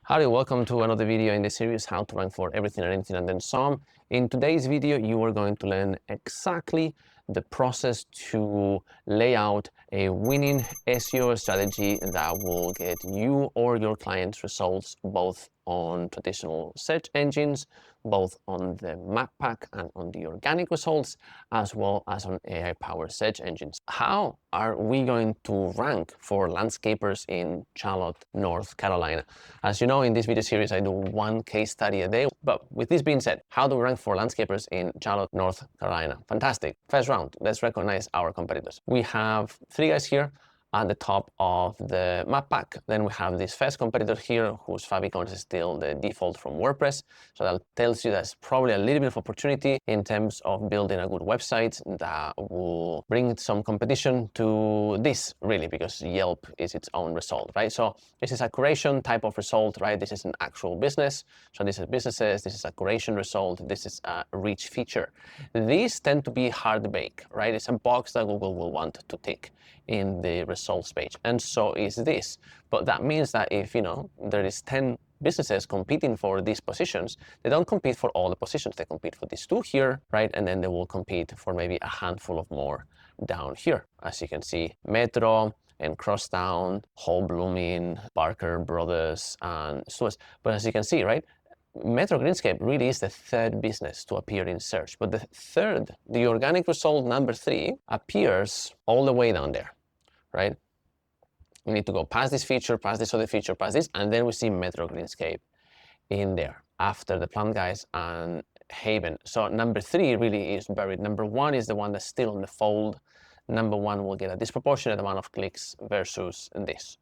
Howdy, welcome to another video in the series How to Rank for Everything and Anything and Then Some. In today's video, you are going to learn exactly the process to lay out a winning SEO strategy that will get you or your clients results both on traditional search engines, both on the map pack and on the organic results, as well as on AI-powered search engines. How are we going to rank for landscapers in Charlotte, North Carolina? As you know, in this video series, I do one case study a day. But with this being said, how do we rank for landscapers in Charlotte, North Carolina? Fantastic. First round, let's recognize our competitors. We have three guys here at the top of the map pack. Then we have this first competitor here whose favicon is still the default from WordPress. So that tells you there's probably a little bit of opportunity in terms of building a good website that will bring some competition to this, really, because Yelp is its own result, right? So this is a curation type of result, right? This is an actual business. So this is businesses, this is a curation result, this is a rich feature. These tend to be hard to bake, right? It's a box that Google will want to tick in the results page, and so is this. But that means that if there is 10 businesses competing for these positions, they don't compete for all the positions. They compete for these two here, right? And then they will compete for maybe a handful of more down here. As you can see, Metro and Crosstown, Whole Blooming, Barker Brothers, and Suez. But as you can see, right, Metro Greenscape really is the third business to appear in search. But the organic result number 3 appears all the way down there, right? We need to go past this feature, past this other feature, past this, and then we see Metro Greenscape in there after the Plant Guys and Haven. So number 3 really is buried. Number 1 is the one that's still in the fold. Number 1 will get a disproportionate amount of clicks versus this.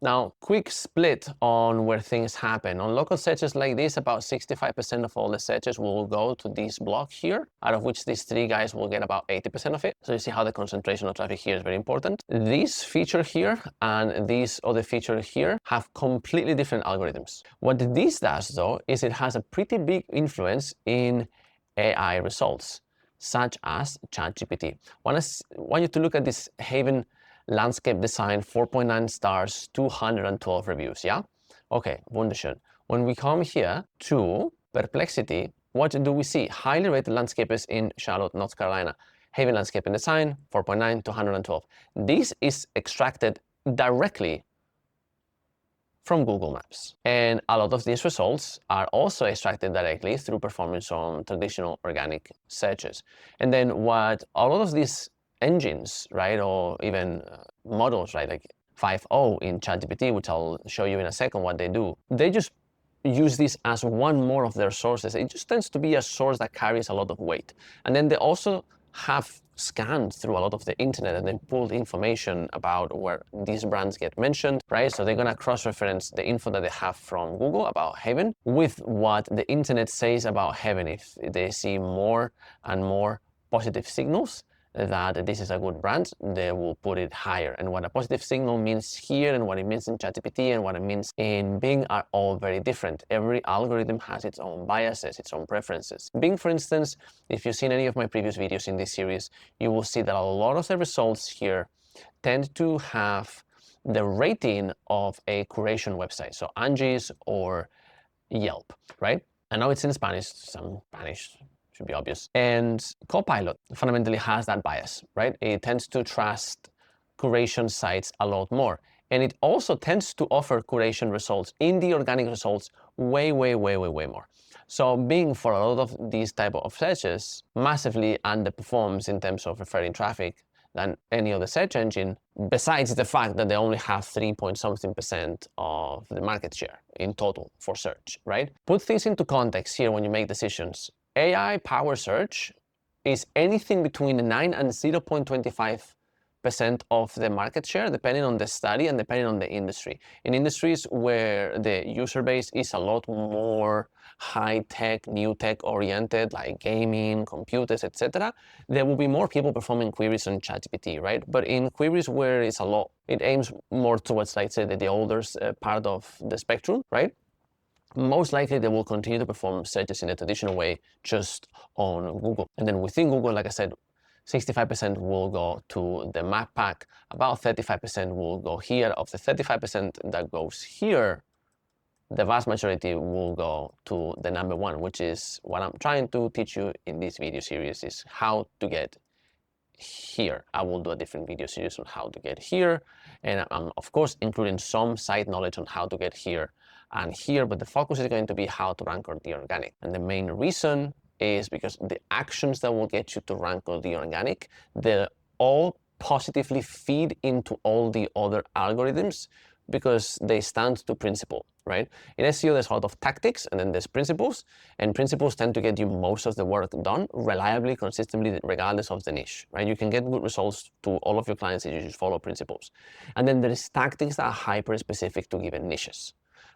Now, quick split on where things happen. On local searches like this, about 65% of all the searches will go to this block here, out of which these 3 guys will get about 80% of it. So you see how the concentration of traffic here is very important. This feature here and this other feature here have completely different algorithms. What this does, though, is it has a pretty big influence in AI results, such as ChatGPT. I want you to look at this Haven landscape design, 4.9 stars, 212 reviews, yeah? Okay, wunderschön. When we come here to Perplexity, what do we see? Highly rated landscapers in Charlotte, North Carolina. Haven landscape and design, 4.9, 212. This is extracted directly from Google Maps. And a lot of these results are also extracted directly through performance on traditional organic searches. And then what a lot of these engines, right, or even models, right, like 5.0 in ChatGPT, which I'll show you in a second what they do, they just use this as one more of their sources. It just tends to be a source that carries a lot of weight. And then they also have scanned through a lot of the internet and then pulled information about where these brands get mentioned, right? So they're gonna cross-reference the info that they have from Google about Haven with what the internet says about Haven. If they see more and more positive signals that this is a good brand, they will put it higher. And what a positive signal means here and what it means in ChatGPT and what it means in Bing are all very different. Every algorithm has its own biases, its own preferences. Bing, for instance, if you've seen any of my previous videos in this series, you will see that a lot of the results here tend to have the rating of a curation website. So Angie's or Yelp, right? I know it's in Spanish, some Spanish should be obvious. And Copilot fundamentally has that bias, right? It tends to trust curation sites a lot more. And it also tends to offer curation results in the organic results way more. So Bing, for a lot of these type of searches, massively underperforms in terms of referring traffic than any other search engine, besides the fact that they only have 3-point-something% of the market share in total for search, right? Put things into context here when you make decisions. AI power search is anything between 9 and 0.25% of the market share, depending on the study and depending on the industry. In industries where the user base is a lot more high-tech, new tech oriented, like gaming, computers, etc., there will be more people performing queries on ChatGPT, right? But in queries where it aims more towards, like, say, the older part of the spectrum, right? Most likely they will continue to perform searches in a traditional way just on Google. And then within Google, like I said, 65% will go to the map pack, about 35% will go here. Of the 35% that goes here, the vast majority will go to the number one, which is what I'm trying to teach you in this video series, is how to get here. I will do a different video series on how to get here, and I'm of course including some site knowledge on how to get here and here, but the focus is going to be how to rank on the organic. And the main reason is because the actions that will get you to rank on the organic, they all positively feed into all the other algorithms because they stand to principle, right? In SEO, there's a lot of tactics and then there's principles, and principles tend to get you most of the work done reliably, consistently, regardless of the niche, right? You can get good results to all of your clients if you just follow principles. And then there's tactics that are hyper-specific to given niches,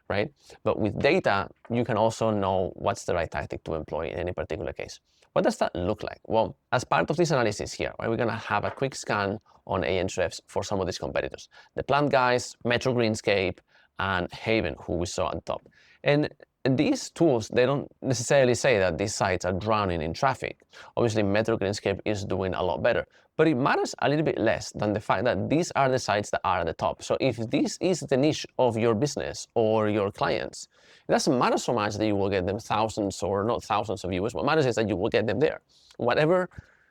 right? But with data, you can also know what's the right tactic to employ in any particular case. What does that look like? Well, as part of this analysis here, right, we're gonna have a quick scan on Ahrefs for some of these competitors. The Plant Guys, Metro Greenscape, and Haven, who we saw at the top. And these tools, they don't necessarily say that these sites are drowning in traffic. Obviously, Metro Greenscape is doing a lot better, but it matters a little bit less than the fact that these are the sites that are at the top. So if this is the niche of your business or your clients, it doesn't matter so much that you will get them thousands or not thousands of viewers. What matters is that you will get them there. Whatever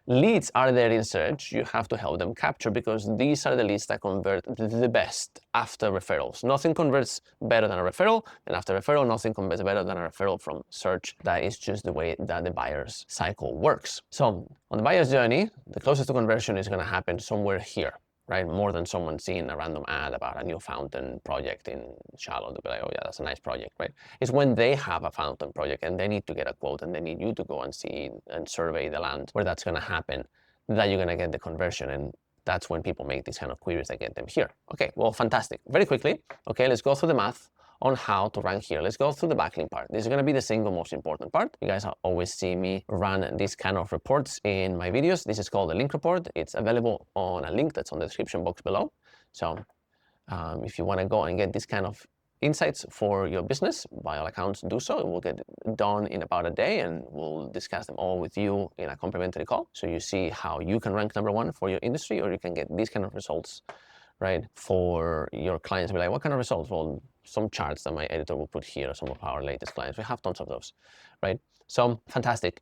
leads are there in search, you have to help them capture, because these are the leads that convert the best after referrals. Nothing converts better than a referral, and after referral, nothing converts better than a referral from search. That is just the way that the buyer's cycle works. So on the buyer's journey, the closest to conversion is going to happen somewhere here, right? More than someone seeing a random ad about a new fountain project in Charlotte. They'll be like, oh yeah, that's a nice project, right? It's when they have a fountain project and they need to get a quote and they need you to go and see and survey the land where that's going to happen, that you're going to get the conversion. And that's when people make these kind of queries that get them here. Okay, well, fantastic. Very quickly, okay, let's go through the math on how to rank here. Let's go through the backlink part. This is going to be the single most important part. You guys always see me run these kind of reports in my videos. This is called the link report. It's available on a link that's on the description box below. So if you want to go and get this kind of insights for your business, by all accounts, do so. It will get done in about a day, and we'll discuss them all with you in a complimentary call. So you see how you can rank number one for your industry, or you can get these kind of results, right, for your clients. Be like, what kind of results? Well, some charts that my editor will put here, some of our latest clients. We have tons of those, right? So fantastic.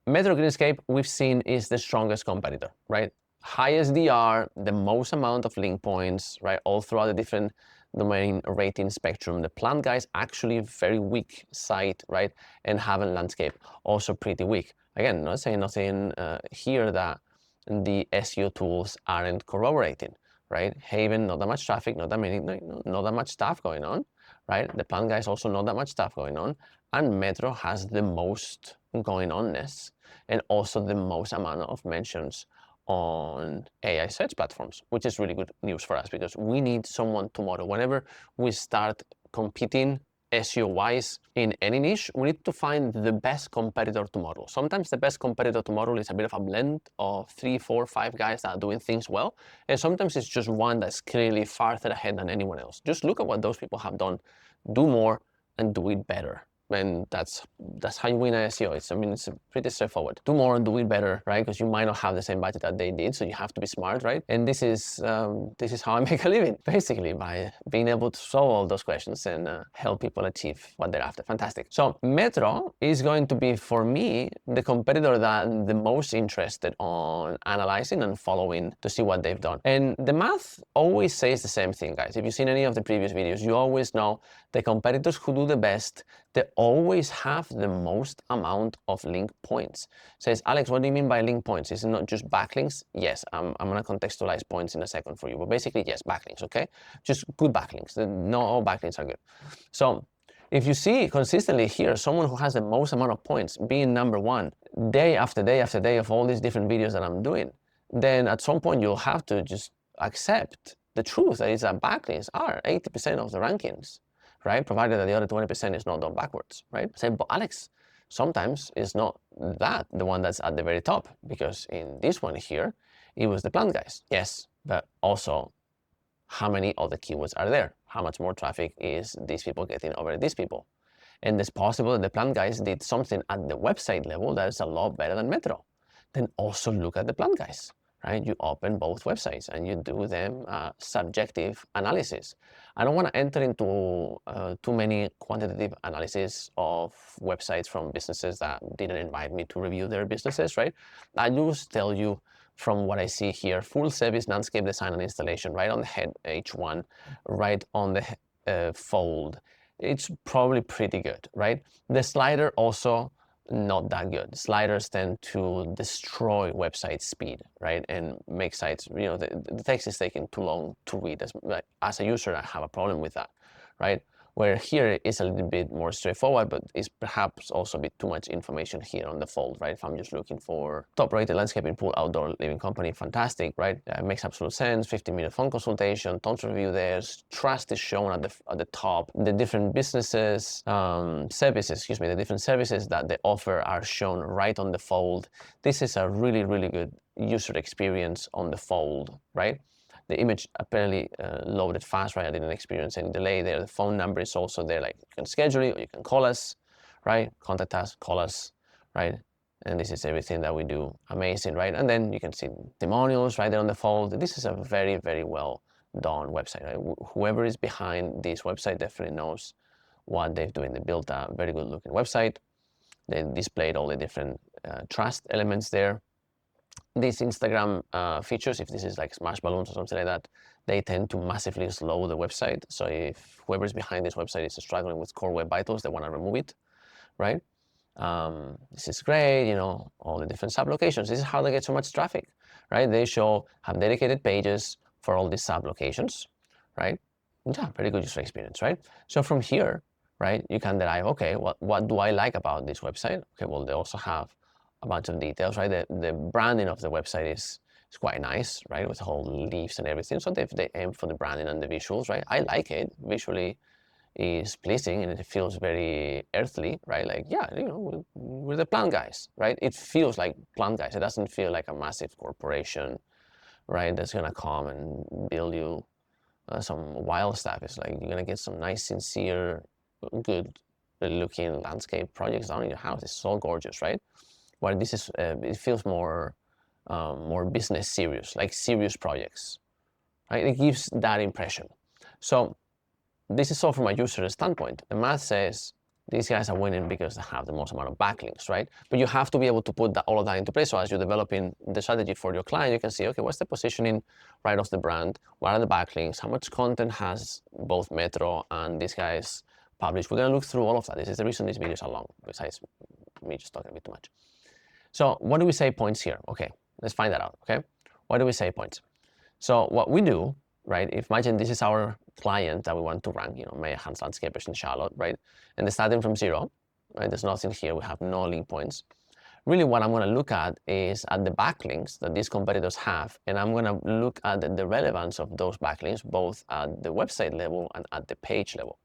Metro Greenscape, we've seen, is the strongest competitor, right? Highest DR, the most amount of link points, right? All throughout the different domain rating spectrum. The Plant Guys, actually very weak site, right? And Haven Landscape, also pretty weak. Again, not saying nothing here that the SEO tools aren't corroborating, right? Haven, not that much traffic, not that many, not that much stuff going on, right? The Plant Guys, also not that much stuff going on. And Metro has the most going onness and also the most amount of mentions on AI search platforms, which is really good news for us, because we need someone tomorrow. Whenever we start competing SEO-wise in any niche, we need to find the best competitor tomorrow. Sometimes the best competitor tomorrow is a bit of a blend of 3, 4, 5 guys that are doing things well, and sometimes it's just one that's clearly farther ahead than anyone else. Just look at what those people have done, do more, and do it better. And that's how you win an SEO. It's pretty straightforward. Do more and do it better, right? Because you might not have the same budget that they did, so you have to be smart, right? And this is how I make a living, basically, by being able to solve all those questions and help people achieve what they're after. Fantastic. So Metro is going to be, for me, the competitor that I'm the most interested on analyzing and following to see what they've done. And the math always says the same thing, guys. If you've seen any of the previous videos, you always know the competitors who do the best, they always have the most amount of link points. Says, Alex, what do you mean by link points? Is it not just backlinks? Yes, I'm going to contextualize points in a second for you. But basically, yes, backlinks, okay? Just good backlinks. Not all backlinks are good. So if you see consistently here, someone who has the most amount of points being number one, day after day after day of all these different videos that I'm doing, then at some point you'll have to just accept the truth that is that backlinks are 80% of the rankings, right? Provided that the other 20% is not done backwards, right? Say, but Alex, sometimes it's not that the one that's at the very top, because in this one here, it was the Plant Guys. Yes, but also how many other keywords are there? How much more traffic is these people getting over these people? And it's possible that the Plant Guys did something at the website level that is a lot better than Metro. Then also look at the Plant Guys, right? You open both websites and you do them subjective analysis. I don't want to enter into too many quantitative analysis of websites from businesses that didn't invite me to review their businesses, right? I just tell you from what I see here, full service landscape design and installation, right on the head H1, right on the fold. It's probably pretty good, right? The slider also not that good. Sliders tend to destroy website speed, right? And make sites, the text is taking too long to read. As a user, I have a problem with that, right? Where here is a little bit more straightforward, but it's perhaps also a bit too much information here on the fold, right? If I'm just looking for top-rated landscaping pool outdoor living company, fantastic, right? Makes absolute sense. 15-minute phone consultation, tons of review there. Trust is shown at the top. The different businesses, the different services that they offer are shown right on the fold. This is a really, really good user experience on the fold, right? The image apparently loaded fast, right? I didn't experience any delay there. The phone number is also there, like you can schedule it or you can call us, right? Contact us, call us, right? And this is everything that we do. Amazing, right? And then you can see testimonials right there on the fold. This is a very, very well done website, right? Whoever is behind this website definitely knows what they're doing. They built a very good looking website. They displayed all the different trust elements there. These Instagram features, if this is like smash balloons or something like that, they tend to massively slow the website. So if whoever's behind this website is struggling with core web vitals, they want to remove it, right? This is great, all the different sub locations. This is how they get so much traffic, right? They have dedicated pages for all these sub locations, right? Yeah, very good user experience, right? So from here, right, you can derive, okay, what do I like about this website? Okay, well, they also have a bunch of details, right? The branding of the website is quite nice, right? With the whole leaves and everything. So they aim for the branding and the visuals, right? I like it. Visually is pleasing and it feels very earthly, right? Like, yeah, we're the plant guys, right? It feels like plant guys. It doesn't feel like a massive corporation, right? That's gonna come and build you some wild stuff. It's like you're gonna get some nice, sincere, good looking landscape projects down in your house. It's so gorgeous, right? Where this is, it feels more business serious, like serious projects, right? It gives that impression. So this is all from a user standpoint. The math says these guys are winning because they have the most amount of backlinks, right? But you have to be able to put all of that into place. So as you're developing the strategy for your client, you can see, okay, what's the positioning right off the brand? What are the backlinks? How much content has both Metro and these guys published? We're gonna look through all of that. This is the reason these videos are long, besides me just talking a bit too much. So what do we say points here? Okay, let's find that out, okay? What do we say points? So what we do, right, if imagine this is our client that we want to rank, Maya Hans Landscapers in Charlotte, right? And they're starting from 0, right? There's nothing here, we have no link points. Really what I'm gonna look at is at the backlinks that these competitors have, and I'm gonna look at the relevance of those backlinks, both at the website level and at the page level.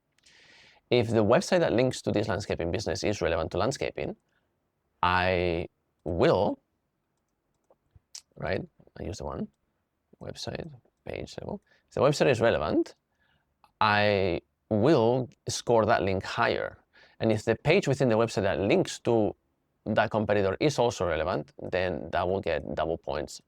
If the website that links to this landscaping business is relevant to landscaping, I will, right? I use the one, website, page level. If the website is relevant, I will score that link higher. And if the page within the website that links to that competitor is also relevant, then that will get double points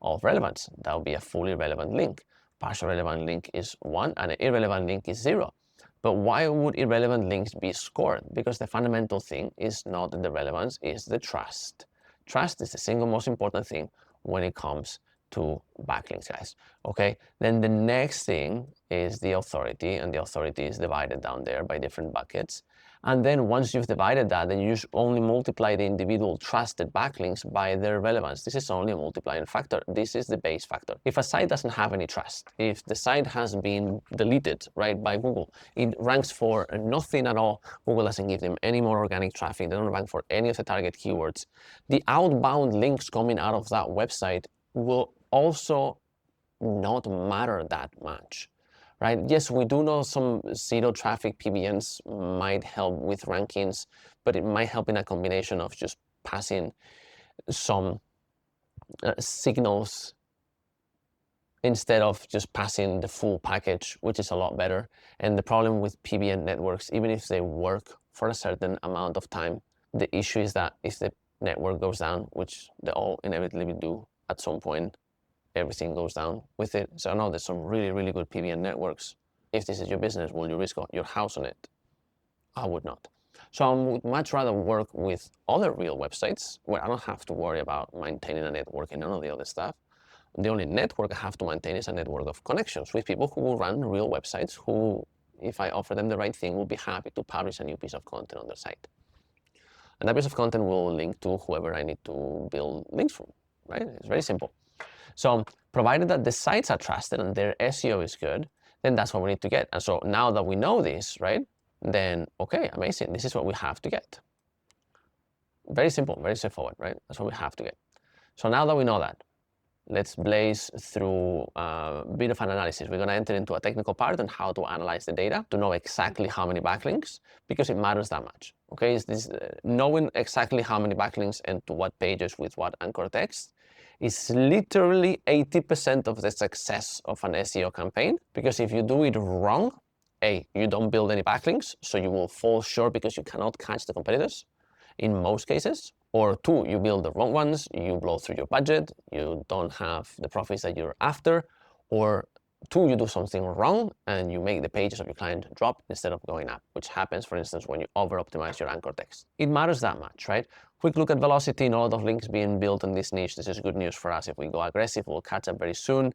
of relevance. That will be a fully relevant link. Partial relevant link is 1 and an irrelevant link is 0. But why would irrelevant links be scored? Because the fundamental thing is not the relevance, is the trust. Trust is the single most important thing when it comes to backlinks, guys. Okay, then the next thing is the authority, and the authority is divided down there by different buckets. And then once you've divided that, then you only multiply the individual trusted backlinks by their relevance. This is only a multiplying factor. This is the base factor. If a site doesn't have any trust, if the site has been deleted, right, by Google, it ranks for nothing at all. Google doesn't give them any more organic traffic. They don't rank for any of the target keywords. The outbound links coming out of that website will also not matter that much. Right? Yes, we do know some zero traffic PBNs might help with rankings, but it might help in a combination of just passing some signals instead of just passing the full package, which is a lot better. And the problem with PBN networks, even if they work for a certain amount of time, the issue is that if the network goes down, which they all inevitably do at some point, everything goes down with it. So I know there's some really, really good PBN networks. If this is your business, will you risk your house on it? I would not. So I would much rather work with other real websites where I don't have to worry about maintaining a network and none of the other stuff. The only network I have to maintain is a network of connections with people who will run real websites who, if I offer them the right thing, will be happy to publish a new piece of content on their site. And that piece of content will link to whoever I need to build links from, right? It's very simple. So provided that the sites are trusted and their SEO is good, then that's what we need to get. And so now that we know this, right, then, okay, amazing. This is what we have to get. Very simple, very straightforward, right? That's what we have to get. So now that we know that, let's blaze through a bit of an analysis. We're going to enter into a technical part on how to analyze the data to know exactly how many backlinks, because it matters that much. Okay, knowing exactly how many backlinks and to what pages with what anchor text is literally 80% of the success of an SEO campaign. Because if you do it wrong, A, you don't build any backlinks, so you will fall short because you cannot catch the competitors in most cases. Or two, you build the wrong ones, you blow through your budget, you don't have the profits that you're after. Or two, you do something wrong and you make the pages of your client drop instead of going up, which happens, for instance, when you over-optimize your anchor text. It matters that much, right? Quick look at velocity and all of links being built in this niche. This is good news for us. If we go aggressive, we'll catch up very soon.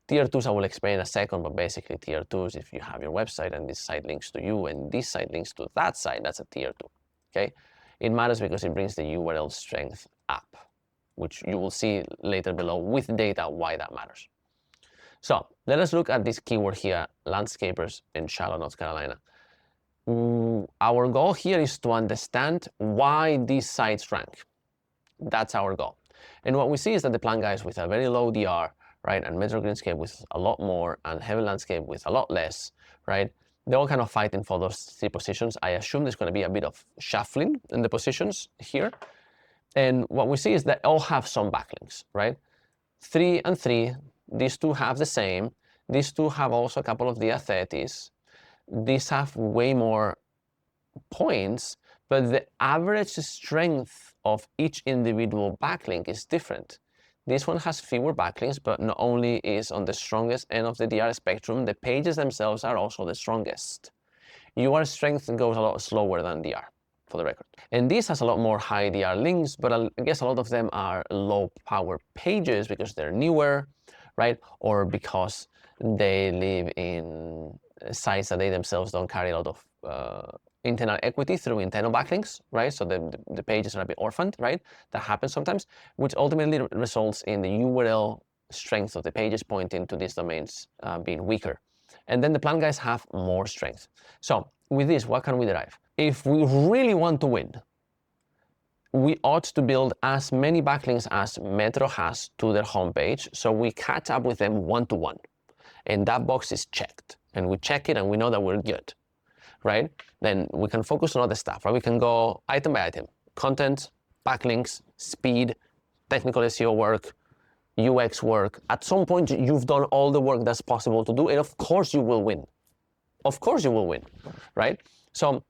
Tier 2s I will explain in a second, but basically tier 2s, if you have your website and this site links to you and this site links to that site, that's a tier 2, okay? It matters because it brings the URL strength up, which you will see later below with data why that matters. So let us look at this keyword here, landscapers in Charlotte, North Carolina. Our goal here is to understand why these sites rank. That's our goal. And what we see is that the plant guys with a very low DR, right, and Metro Greenscape with a lot more, and Heavy Landscape with a lot less, right, they're all kind of fighting for those 3 positions. I assume there's going to be a bit of shuffling in the positions here. And what we see is that all have some backlinks, right? 3 and 3, these two have the same. These two have also a couple of DR30s. These have way more points, but the average strength of each individual backlink is different. This one has fewer backlinks, but not only is on the strongest end of the DR spectrum, the pages themselves are also the strongest. UR strength goes a lot slower than DR, for the record. And this has a lot more high DR links, but I guess a lot of them are low power pages because they're newer, right? Or because they live in sites that they themselves don't carry a lot of internal equity through internal backlinks, right? So the pages are a bit orphaned, right? That happens sometimes, which ultimately results in the URL strength of the pages pointing to these domains being weaker. And then the plant guys have more strength. So with this, what can we derive? If we really want to win, we ought to build as many backlinks as Metro has to their homepage, so we catch up with them one-to-one. And that box is checked. And we check it and we know that we're good, right? Then we can focus on other stuff, right? We can go item by item. Content, backlinks, speed, technical SEO work, UX work. At some point, you've done all the work that's possible to do, and of course you will win. Of course you will win, right? So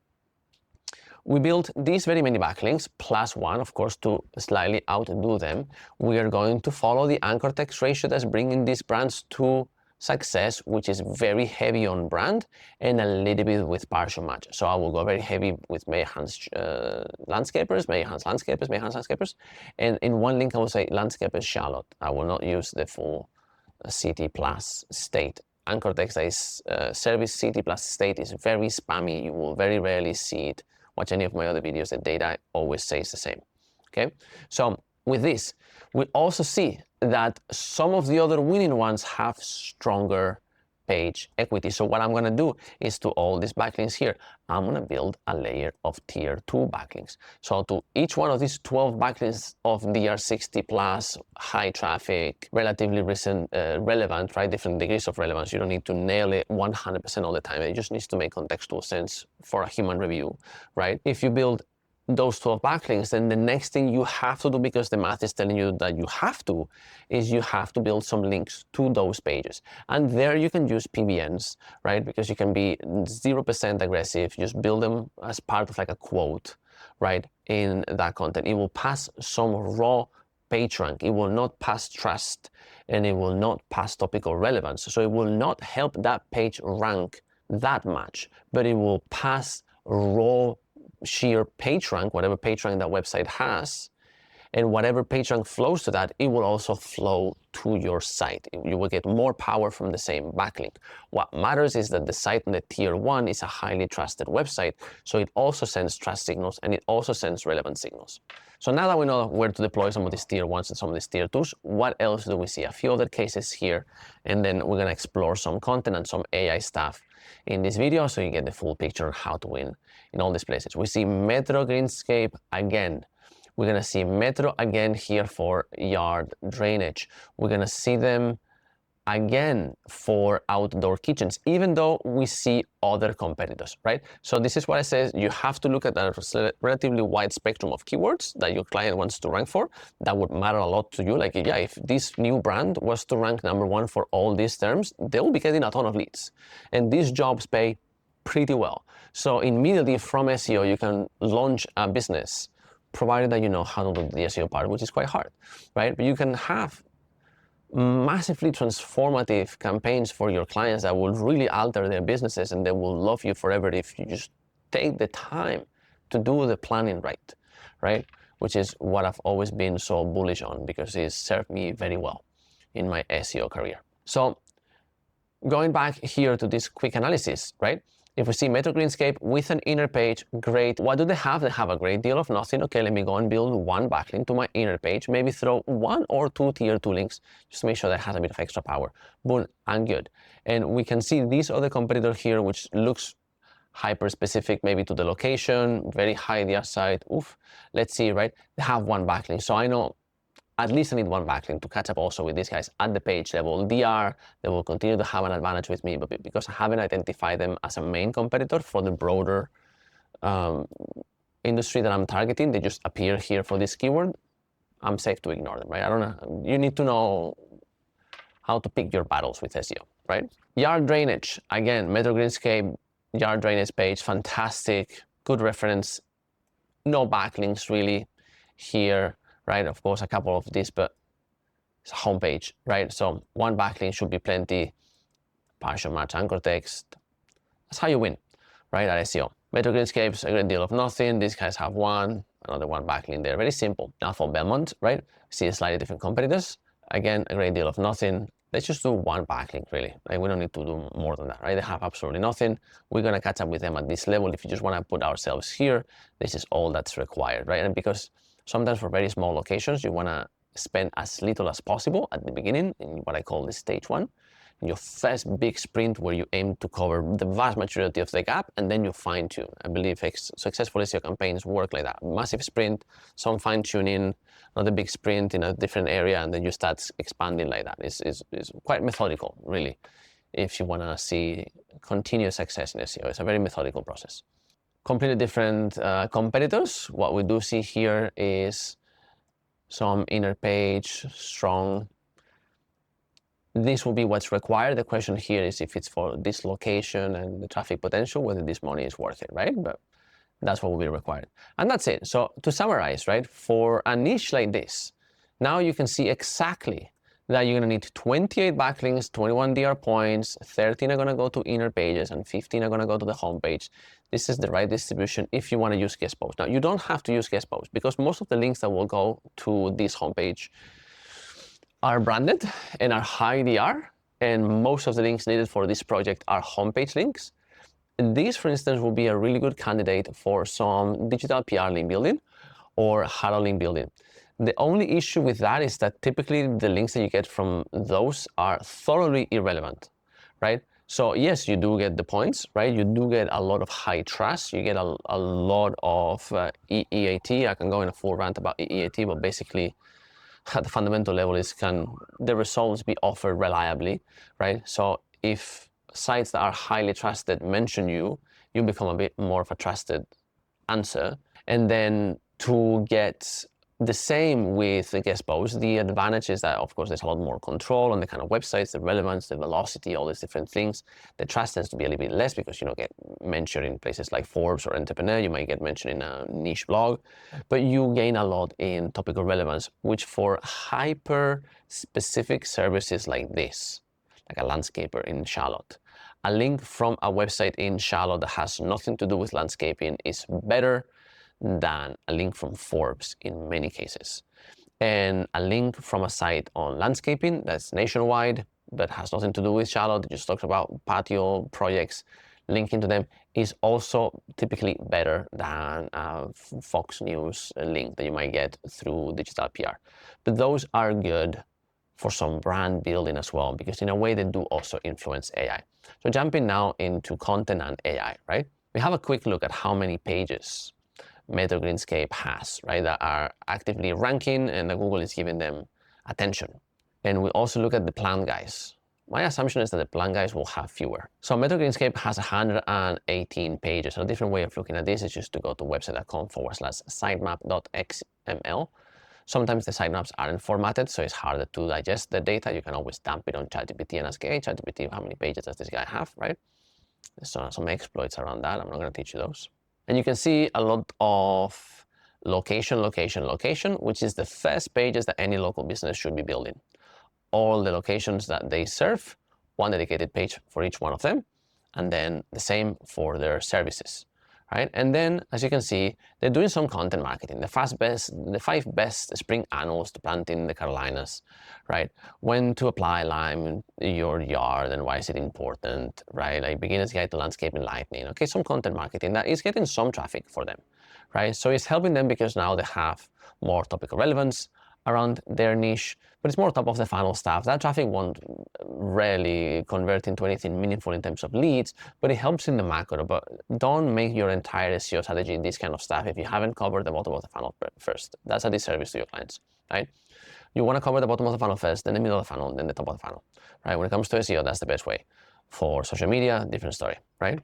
we built these very many backlinks, plus one, of course, to slightly outdo them. We are going to follow the anchor text ratio that's bringing these brands to success, which is very heavy on brand and a little bit with partial match. So I will go very heavy with Mayhan's landscapers, Mayhan's landscapers. And in one link, I will say landscapers Charlotte. I will not use the full city plus state. Anchor text that is service city plus state is very spammy. You will very rarely see it. Watch any of my other videos, the data always says the same, okay? So with this, we also see that some of the other winning ones have stronger page equity. So what I'm gonna do is to all these backlinks here, I'm gonna build a layer of tier 2 backlinks. So to each one of these 12 backlinks of DR60 plus, high traffic, relatively recent, relevant, right? Different degrees of relevance. You don't need to nail it 100% all the time. It just needs to make contextual sense for a human review, right? If you build those 12 backlinks, then the next thing you have to do, because the math is telling you that you have to, is you have to build some links to those pages. And there you can use PBNs, right? Because you can be 0% aggressive, just build them as part of like a quote, right? In that content. It will pass some raw PageRank, it will not pass trust, and it will not pass topical relevance. So it will not help that page rank that much, but it will pass raw sheer PageRank, whatever PageRank that website has, and whatever PageRank flows to that, it will also flow to your site. You will get more power from the same backlink. What matters is that the site in the tier 1 is a highly trusted website, so it also sends trust signals and it also sends relevant signals. So now that we know where to deploy some of these tier 1s and some of these tier 2s, what else do we see? A few other cases here, and then we're gonna explore some content and some AI stuff in this video so you get the full picture on how to win in all these places. We see Metro Greenscape again. We're gonna see Metro again here for yard drainage. We're gonna see them again for outdoor kitchens, even though we see other competitors, right? So this is what I say, you have to look at a relatively wide spectrum of keywords that your client wants to rank for. That would matter a lot to you. Like, yeah, if this new brand was to rank #1 for all these terms, they'll be getting a ton of leads. And these jobs pay pretty well. So immediately from SEO, you can launch a business, provided that you know how to do the SEO part, which is quite hard, right? But you can have massively transformative campaigns for your clients that will really alter their businesses, and they will love you forever if you just take the time to do the planning right? Which is what I've always been so bullish on, because it's served me very well in my SEO career. So going back here to this quick analysis, right? If we see Metro Greenscape with an inner page, great. What do they have? They have a great deal of nothing. Okay, let me go and build one backlink to my inner page, maybe throw 1 or 2 tier 2 links, just to make sure that it has a bit of extra power. Boom, and good. And we can see this other competitor here, which looks hyper-specific maybe to the location, very high DR site. Oof, let's see, right? They have one backlink. So I know at least I need one backlink to catch up also with these guys at the page level. DR, they will continue to have an advantage with me, but because I haven't identified them as a main competitor for the broader industry that I'm targeting, they just appear here for this keyword, I'm safe to ignore them, right? I don't know. You need to know how to pick your battles with SEO, right? Yard drainage, again, Metro Greenscape, yard drainage page, fantastic, good reference, no backlinks really here. Right, of course, a couple of these, but it's a homepage, right? So one backlink should be plenty. Partial match anchor text. That's how you win, right? At SEO. Metro Greenscapes, a great deal of nothing. These guys have one, another one backlink there. Very simple. Now for Belmont, right? See slightly different competitors. Again, a great deal of nothing. Let's just do one backlink, really. Like, we don't need to do more than that, right? They have absolutely nothing. We're gonna catch up with them at this level. If you just wanna put ourselves here, this is all that's required, right? And because sometimes for very small locations, you wanna spend as little as possible at the beginning in what I call the stage 1. In your first big sprint where you aim to cover the vast majority of the gap, and then you fine tune. I believe successful SEO campaigns work like that. Massive sprint, some fine tuning, another big sprint in a different area, and then you start expanding like that. It's quite methodical, really. If you wanna see continuous success in SEO, it's a very methodical process. Completely different competitors. What we do see here is some inner page, strong. This will be what's required. The question here is if it's for this location and the traffic potential, whether this money is worth it, right? But that's what will be required. And that's it. So to summarize, right, for a niche like this, now you can see exactly that you're gonna need 28 backlinks, 21 DR points, 13 are gonna go to inner pages, and 15 are gonna go to the home page. This is the right distribution if you wanna use guest posts. Now, you don't have to use guest posts, because most of the links that will go to this homepage are branded and are high DR, and most of the links needed for this project are homepage links. This, for instance, will be a really good candidate for some digital PR link building or HARO link building. The only issue with that is that typically the links that you get from those are thoroughly irrelevant, right? So yes, you do get the points, right? You do get a lot of high trust. You get a lot of EAT. I can go in a full rant about EAT, but basically at the fundamental level is, can the results be offered reliably, right? So if sites that are highly trusted mention you, you become a bit more of a trusted answer. And then to get The same with the guest posts. The advantage is that, of course, there's a lot more control on the kind of websites, the relevance, the velocity, all these different things. The trust tends to be a little bit less because you don't get mentioned in places like Forbes or Entrepreneur. You might get mentioned in a niche blog, but you gain a lot in topical relevance, which for hyper-specific services like this, like a landscaper in Charlotte, a link from a website in Charlotte that has nothing to do with landscaping is better than a link from Forbes in many cases. And a link from a site on landscaping that's nationwide, but has nothing to do with Charlotte, just talks about patio projects, linking to them is also typically better than a Fox News link that you might get through digital PR. But those are good for some brand building as well, because in a way they do also influence AI. So jumping now into content and AI, right? We have a quick look at how many pages Metro Greenscape has, right, that are actively ranking and that Google is giving them attention. And we also look at the plan guys. My assumption is that the plan guys will have fewer. So Metro Greenscape has 118 pages. So a different way of looking at this is just to go to website.com/sitemap.xml. Sometimes the sitemaps aren't formatted, so it's harder to digest the data. You can always dump it on ChatGPT and ask, hey, ChatGPT, how many pages does this guy have, right? There's some exploits around that. I'm not going to teach you those. And you can see a lot of location, which is the first pages that any local business should be building. All the locations that they serve, one dedicated page for each one of them, and then the same for their services, right? And then, as you can see, they're doing some content marketing. The 5 best spring annuals to plant in the Carolinas, right? When to apply lime in your yard and why is it important, right? Like beginner's guide to landscaping lightning. Okay, some content marketing that is getting some traffic for them, right? So it's helping them because now they have more topical relevance around their niche, but it's more top of the funnel stuff. That traffic won't rarely convert into anything meaningful in terms of leads, but it helps in the macro. But don't make your entire SEO strategy this kind of stuff if you haven't covered the bottom of the funnel first. That's a disservice to your clients, right? You want to cover the bottom of the funnel first, then the middle of the funnel, then the top of the funnel, right? When it comes to SEO, that's the best way. For social media, different story, right?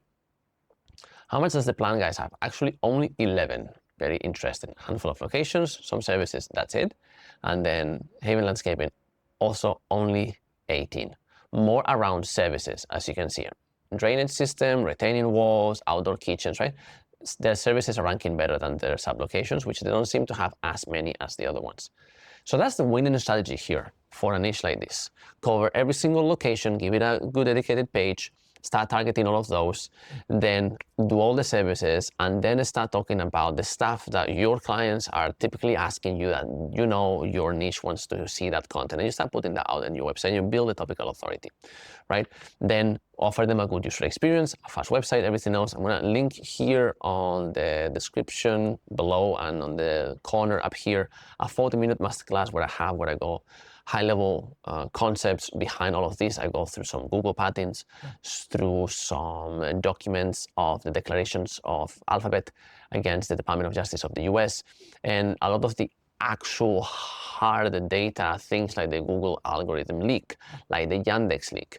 How much does the plan guys have? Actually, only 11. Very interesting. Handful of locations, some services, that's it. And then Haven Landscaping, also only 18. More around services, as you can see. Drainage system, retaining walls, outdoor kitchens, right? Their services are ranking better than their sub-locations, which they don't seem to have as many as the other ones. So that's the winning strategy here for a niche like this. Cover every single location, give it a good dedicated page, start targeting all of those, then do all the services, and then start talking about the stuff that your clients are typically asking you that you know your niche wants to see that content, and you start putting that out on your website. You build a topical authority, right? Then offer them a good user experience, a fast website, everything else. I'm gonna link here on the description below and on the corner up here, a 40-minute masterclass where I go high-level concepts behind all of this. I go through some Google patents, through some documents of the declarations of Alphabet against the Department of Justice of the US, and a lot of the actual hard data, things like the Google algorithm leak, like the Yandex leak.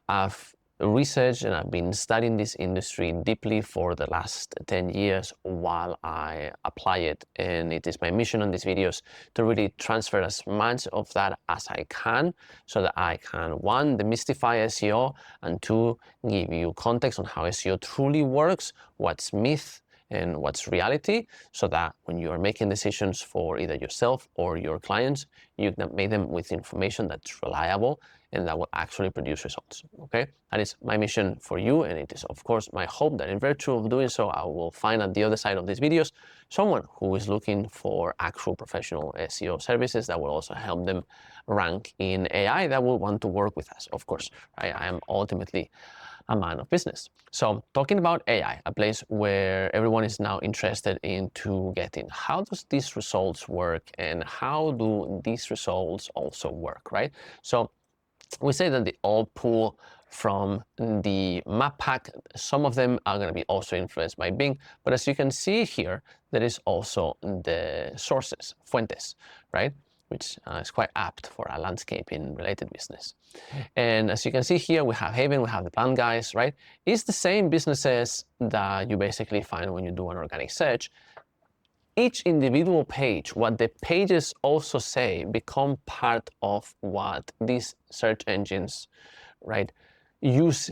I've researched and I've been studying this industry deeply for the last 10 years while I apply it, and it is my mission on these videos to really transfer as much of that as I can so that I can, 1, demystify SEO, and 2, give you context on how SEO truly works, what's myth and what's reality, so that when you are making decisions for either yourself or your clients, you can make them with information that's reliable and that will actually produce results, okay? That is my mission for you, and it is, of course, my hope that in virtue of doing so, I will find at the other side of these videos someone who is looking for actual professional SEO services that will also help them rank in AI, that will want to work with us, of course, right? I am ultimately a man of business. So talking about AI, a place where everyone is now interested into getting, how does these results work and how do these results also work, right? So we say that they all pull from the map pack. Some of them are going to be also influenced by Bing, but as you can see here, there is also the sources, fuentes, right? Which is quite apt for a landscaping related business. And as you can see here, we have Haven, we have the Plant Guys, right? It's the same businesses that you basically find when you do an organic search. each individual page, what the pages also say, become part of what these search engines, right, use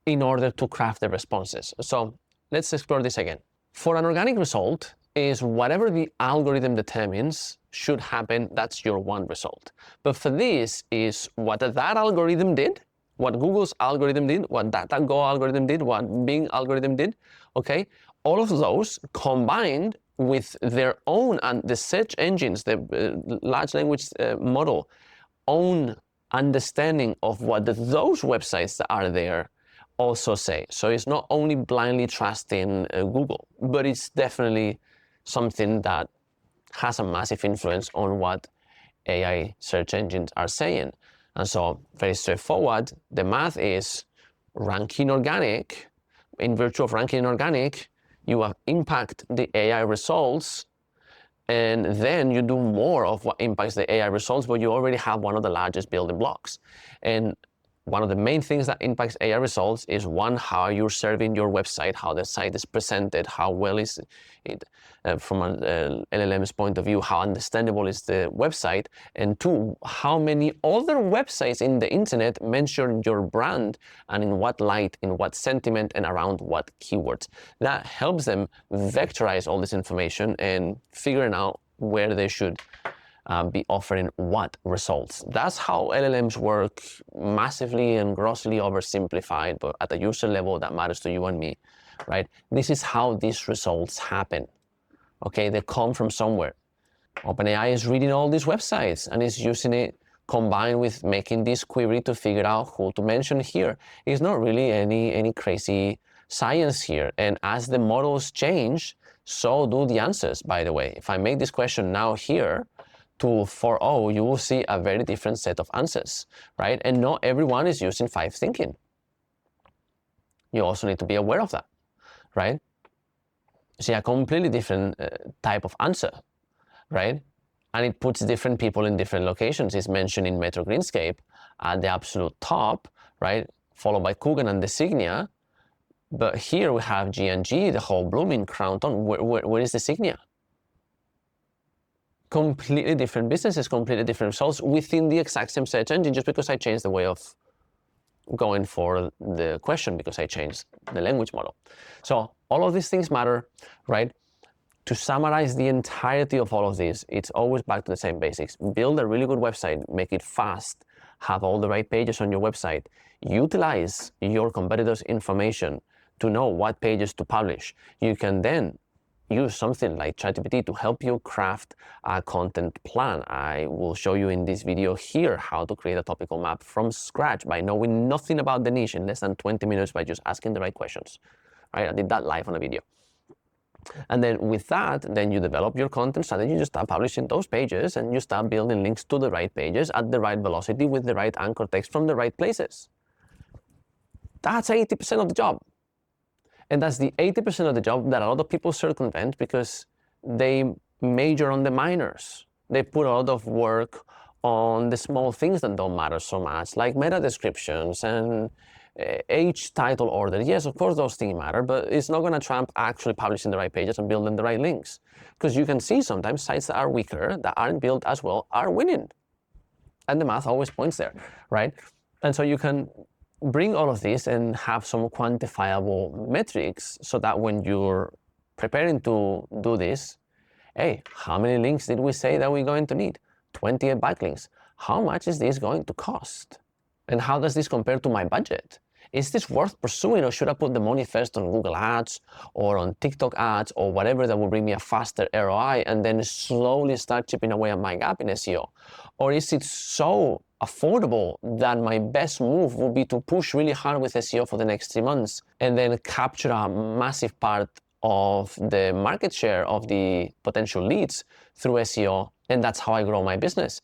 in order to craft the responses. So let's explore this again. For an organic result is whatever the algorithm determines should happen, that's your one result. But for this is what that algorithm did, what Google's algorithm did, what DataGo algorithm did, what Bing algorithm did, okay? All of those combined with their own, and the search engines, the large language model, own understanding of what those websites that are there also say. So it's not only blindly trusting Google, but it's definitely something that has a massive influence on what AI search engines are saying. And so very straightforward, the math is ranking organic. In virtue of ranking organic, you impact the AI results, and then you do more of what impacts the AI results, but you already have one of the largest building blocks. And one of the main things that impacts AI results is, one, how you're serving your website, how the site is presented, how well is it from an LLM's point of view, how understandable is the website, and two, how many other websites in the internet mention your brand and in what light, in what sentiment, and around what keywords. That helps them vectorize all this information and figuring out where they should be offering what results. That's how LLMs work, massively and grossly oversimplified, but at a user level that matters to you and me, right? This is how these results happen, okay? They come from somewhere. OpenAI is reading all these websites and is using it combined with making this query to figure out who to mention here. It's not really any crazy science here. And as the models change, so do the answers, by the way. If I make this question now here, to 4.0, you will see a very different set of answers, right? And not everyone is using 5 thinking. You also need to be aware of that, right? See a completely different type of answer, right? And it puts different people in different locations. It's mentioned in Metro Greenscape at the absolute top, right? Followed by Coogan and Designia. But here we have G&G, the whole blooming crown on. Where is Designia? Completely different businesses, completely different results within the exact same search engine, just because I changed the way of going for the question, because I changed the language model. So all of these things matter, right? To summarize the entirety of all of this, it's always back to the same basics. Build a really good website, make it fast, have all the right pages on your website, utilize your competitors' information to know what pages to publish. You can then use something like ChatGPT to help you craft a content plan. I will show you in this video here how to create a topical map from scratch by knowing nothing about the niche in less than 20 minutes by just asking the right questions. Right? I did that live on a video. And then with that, then you develop your content strategy, you just start publishing those pages, and you start building links to the right pages at the right velocity with the right anchor text from the right places. That's 80% of the job. And that's the 80% of the job that a lot of people circumvent because they major on the minors. They put a lot of work on the small things that don't matter so much, like meta descriptions and H title order. Yes, of course those things matter, but it's not going to trump actually publishing the right pages and building the right links. Because you can see sometimes sites that are weaker, that aren't built as well, are winning. And the math always points there, right? And so you can bring all of this and have some quantifiable metrics so that when you're preparing to do this, hey, how many links did we say that we're going to need? 28 backlinks. How much is this going to cost? And how does this compare to my budget? Is this worth pursuing, or should I put the money first on Google Ads or on TikTok ads or whatever that will bring me a faster ROI and then slowly start chipping away at my gap in SEO? Or is it so affordable that my best move would be to push really hard with SEO for the next 3 months and then capture a massive part of the market share of the potential leads through SEO, and that's how I grow my business?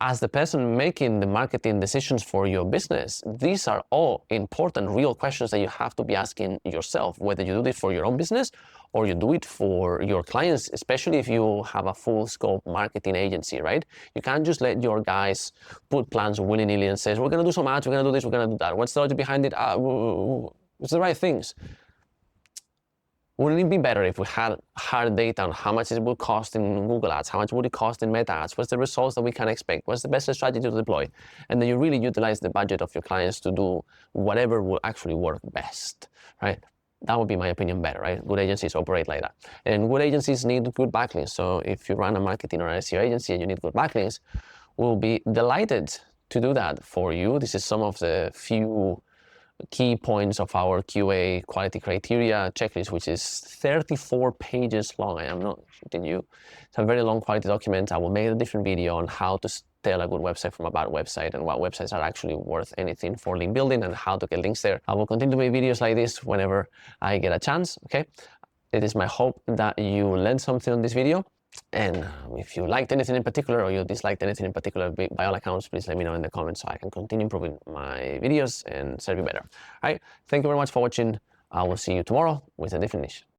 As the person making the marketing decisions for your business, these are all important, real questions that you have to be asking yourself, whether you do this for your own business or you do it for your clients, especially if you have a full scope marketing agency, right? You can't just let your guys put plans willy-nilly and say, we're going to do some ads, we're going to do this, we're going to do that. What's the logic behind it? It's the right things. Wouldn't it be better if we had hard data on how much it would cost in Google Ads, how much would it cost in Meta Ads, what's the results that we can expect, what's the best strategy to deploy, and then you really utilize the budget of your clients to do whatever will actually work best, right? That would be my opinion better, right? Good agencies operate like that. And good agencies need good backlinks. So if you run a marketing or SEO agency and you need good backlinks, we'll be delighted to do that for you. This is some of the few key points of our QA quality criteria checklist, which is 34 pages long. I am not shooting you. It's a very long quality document. I will make a different video on how to tell a good website from a bad website and what websites are actually worth anything for link building and how to get links there. I will continue to make videos like this whenever I get a chance, okay? It is my hope that you learned something on this video. And if you liked anything in particular or you disliked anything in particular, by all accounts, please let me know in the comments so I can continue improving my videos and serve you better. All right, thank you very much for watching. I will see you tomorrow with a different niche.